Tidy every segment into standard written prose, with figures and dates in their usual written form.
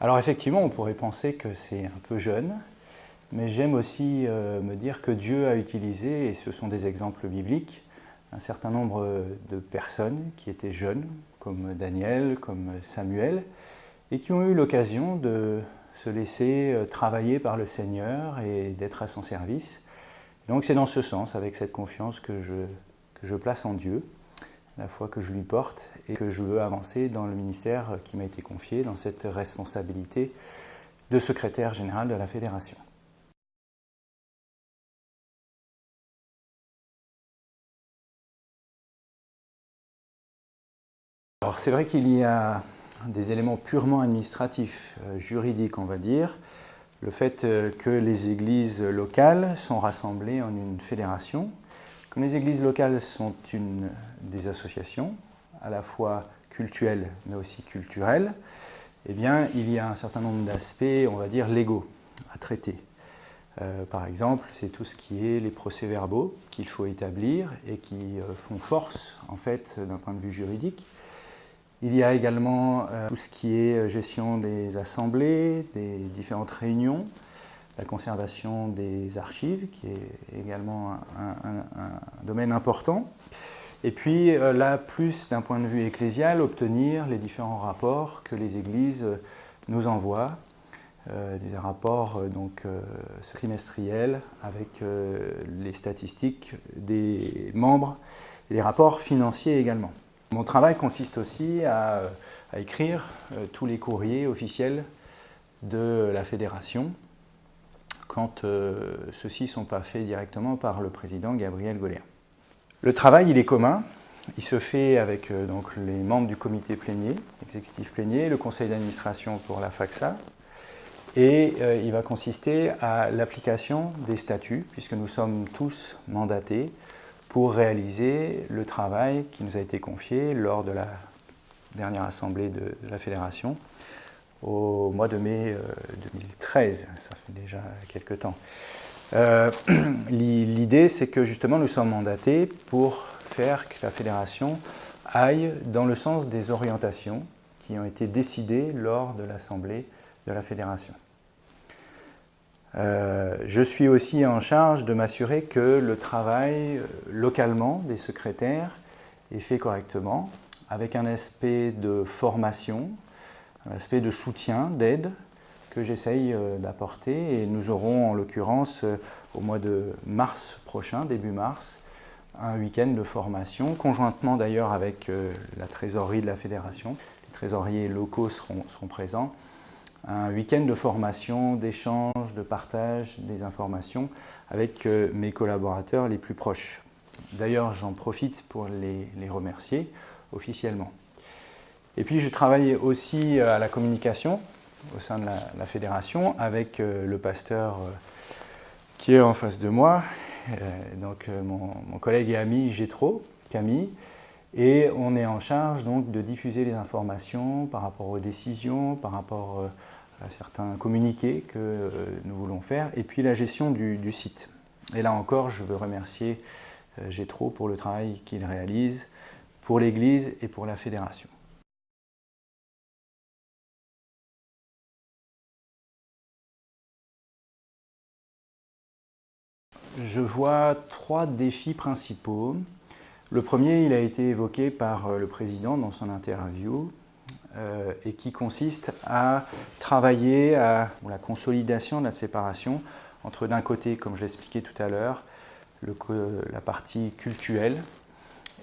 Alors effectivement, on pourrait penser que c'est un peu jeune, mais j'aime aussi me dire que Dieu a utilisé, et ce sont des exemples bibliques, un certain nombre de personnes qui étaient jeunes, comme Daniel, comme Samuel, et qui ont eu l'occasion de se laisser travailler par le Seigneur et d'être à son service. Donc c'est dans ce sens, avec cette confiance que je place en Dieu, la foi que je lui porte et que je veux avancer dans le ministère qui m'a été confié, dans cette responsabilité de secrétaire général de la Fédération. Alors c'est vrai qu'il y a des éléments purement administratifs, juridiques on va dire, le fait que les églises locales sont rassemblées en une fédération. Comme les églises locales sont des associations, à la fois cultuelles mais aussi culturelles, eh bien, il y a un certain nombre d'aspects, on va dire, légaux à traiter. Par exemple, c'est tout ce qui est les procès-verbaux qu'il faut établir et qui font force, en fait, d'un point de vue juridique. Il y a également tout ce qui est gestion des assemblées, des différentes réunions, la conservation des archives, qui est également un domaine important. Et puis là, plus d'un point de vue ecclésial, obtenir les différents rapports que les églises nous envoient, des rapports trimestriels avec les statistiques des membres et les rapports financiers également. Mon travail consiste aussi à écrire tous les courriers officiels de la fédération quand ceux-ci ne sont pas faits directement par le président Gabriel Goléa. Le travail, il est commun. Il se fait avec donc, les membres du comité plénier, exécutif plénier, le conseil d'administration pour la FACSA, et il va consister à l'application des statuts, puisque nous sommes tous mandatés pour réaliser le travail qui nous a été confié lors de la dernière assemblée de la Fédération au mois de mai 2013, ça fait déjà quelques temps. L'idée, c'est que justement nous sommes mandatés pour faire que la Fédération aille dans le sens des orientations qui ont été décidées lors de l'assemblée de la Fédération. Je suis aussi en charge de m'assurer que le travail localement des secrétaires est fait correctement, avec un aspect de formation, un aspect de soutien, d'aide, que j'essaye d'apporter. Et nous aurons en l'occurrence au mois de mars prochain, début mars, un week-end de formation, conjointement d'ailleurs avec la trésorerie de la Fédération. Les trésoriers locaux seront présents. Un week-end de formation, d'échange, de partage des informations avec mes collaborateurs les plus proches. D'ailleurs, j'en profite pour les remercier officiellement. Et puis, je travaille aussi à la communication au sein de la fédération avec le pasteur qui est en face de moi, donc mon collègue et ami Gétro, Camille. Et on est en charge donc de diffuser les informations par rapport aux décisions, par rapport à certains communiqués que nous voulons faire, et puis la gestion du site. Et là encore, je veux remercier Gétro pour le travail qu'il réalise pour l'Église et pour la Fédération. Je vois trois défis principaux. Le premier, il a été évoqué par le président dans son interview et qui consiste à travailler à la consolidation de la séparation entre d'un côté, comme je l'expliquais tout à l'heure, la partie cultuelle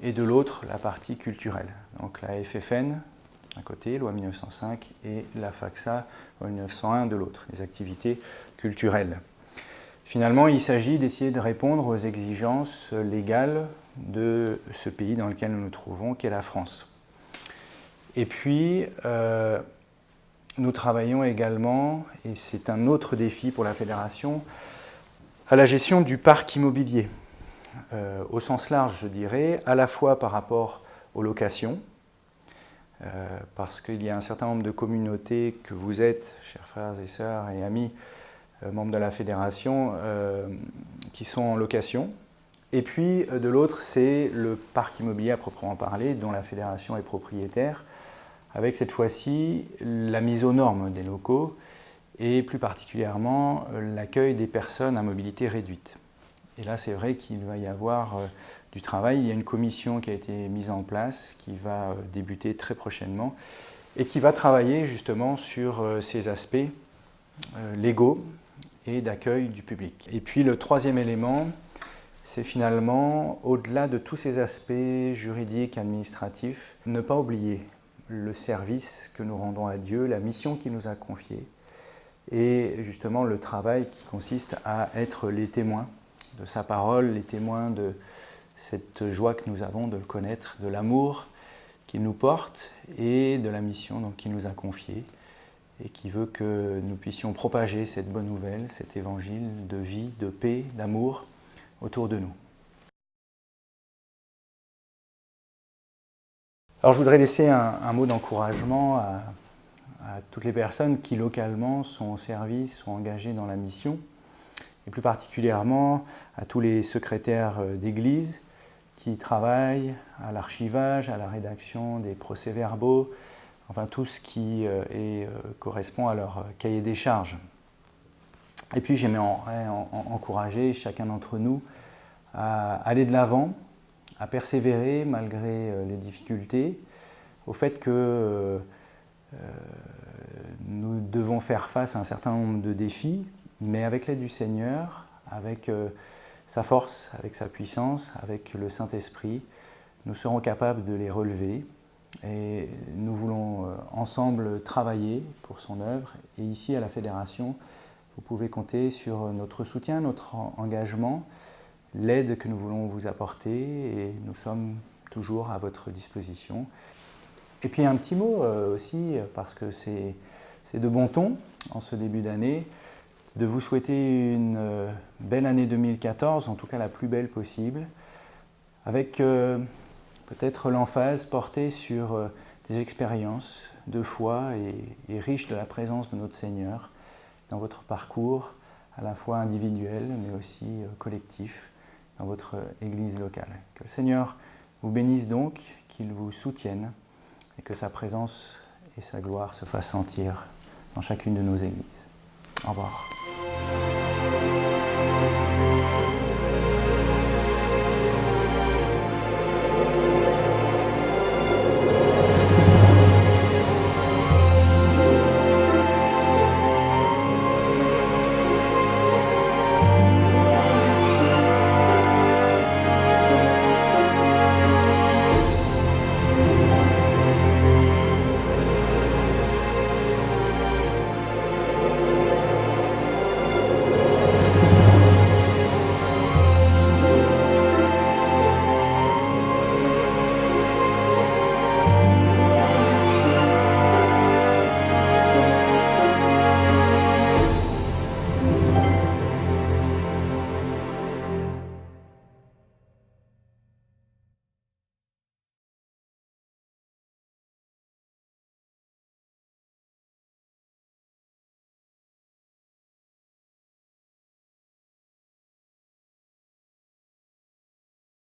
et de l'autre, la partie culturelle. Donc la FFN d'un côté, loi 1905, et la FACSA, loi 1901 de l'autre, les activités culturelles. Finalement, il s'agit d'essayer de répondre aux exigences légales de ce pays dans lequel nous nous trouvons, qu'est la France. Et puis, nous travaillons également, et c'est un autre défi pour la Fédération, à la gestion du parc immobilier. Au sens large, je dirais, à la fois par rapport aux locations, parce qu'il y a un certain nombre de communautés que vous êtes, chers frères et sœurs et amis, membres de la Fédération, qui sont en location. Et puis, de l'autre, c'est le parc immobilier à proprement parler, dont la Fédération est propriétaire, avec cette fois-ci la mise aux normes des locaux et plus particulièrement l'accueil des personnes à mobilité réduite. Et là, c'est vrai qu'il va y avoir du travail. Il y a une commission qui a été mise en place, qui va débuter très prochainement et qui va travailler justement sur ces aspects légaux et d'accueil du public. Et puis le troisième élément, c'est finalement, au-delà de tous ces aspects juridiques, administratifs, ne pas oublier le service que nous rendons à Dieu, la mission qu'il nous a confiée, et justement le travail qui consiste à être les témoins de sa parole, les témoins de cette joie que nous avons de le connaître, de l'amour qu'il nous porte et de la mission qu'il nous a confiée et qui veut que nous puissions propager cette bonne nouvelle, cet évangile de vie, de paix, d'amour autour de nous. Alors je voudrais laisser un mot d'encouragement à toutes les personnes qui localement sont au service, sont engagées dans la mission, et plus particulièrement à tous les secrétaires d'église qui travaillent à l'archivage, à la rédaction des procès-verbaux, enfin tout ce qui correspond à leur cahier des charges. Et puis j'aimerais encourager chacun d'entre nous à aller de l'avant, à persévérer malgré les difficultés, au fait que nous devons faire face à un certain nombre de défis, mais avec l'aide du Seigneur, avec sa force, avec sa puissance, avec le Saint-Esprit, nous serons capables de les relever. Et nous voulons ensemble travailler pour son œuvre. Et ici, à la Fédération, vous pouvez compter sur notre soutien, notre engagement, l'aide que nous voulons vous apporter. Et nous sommes toujours à votre disposition. Et puis un petit mot aussi, parce que c'est de bon ton, en ce début d'année, de vous souhaiter une belle année 2014, en tout cas la plus belle possible, avec peut-être l'emphase portée sur des expériences de foi et riches de la présence de notre Seigneur dans votre parcours, à la fois individuel, mais aussi collectif, dans votre Église locale. Que le Seigneur vous bénisse donc, qu'il vous soutienne, et que sa présence et sa gloire se fassent sentir dans chacune de nos églises. Au revoir.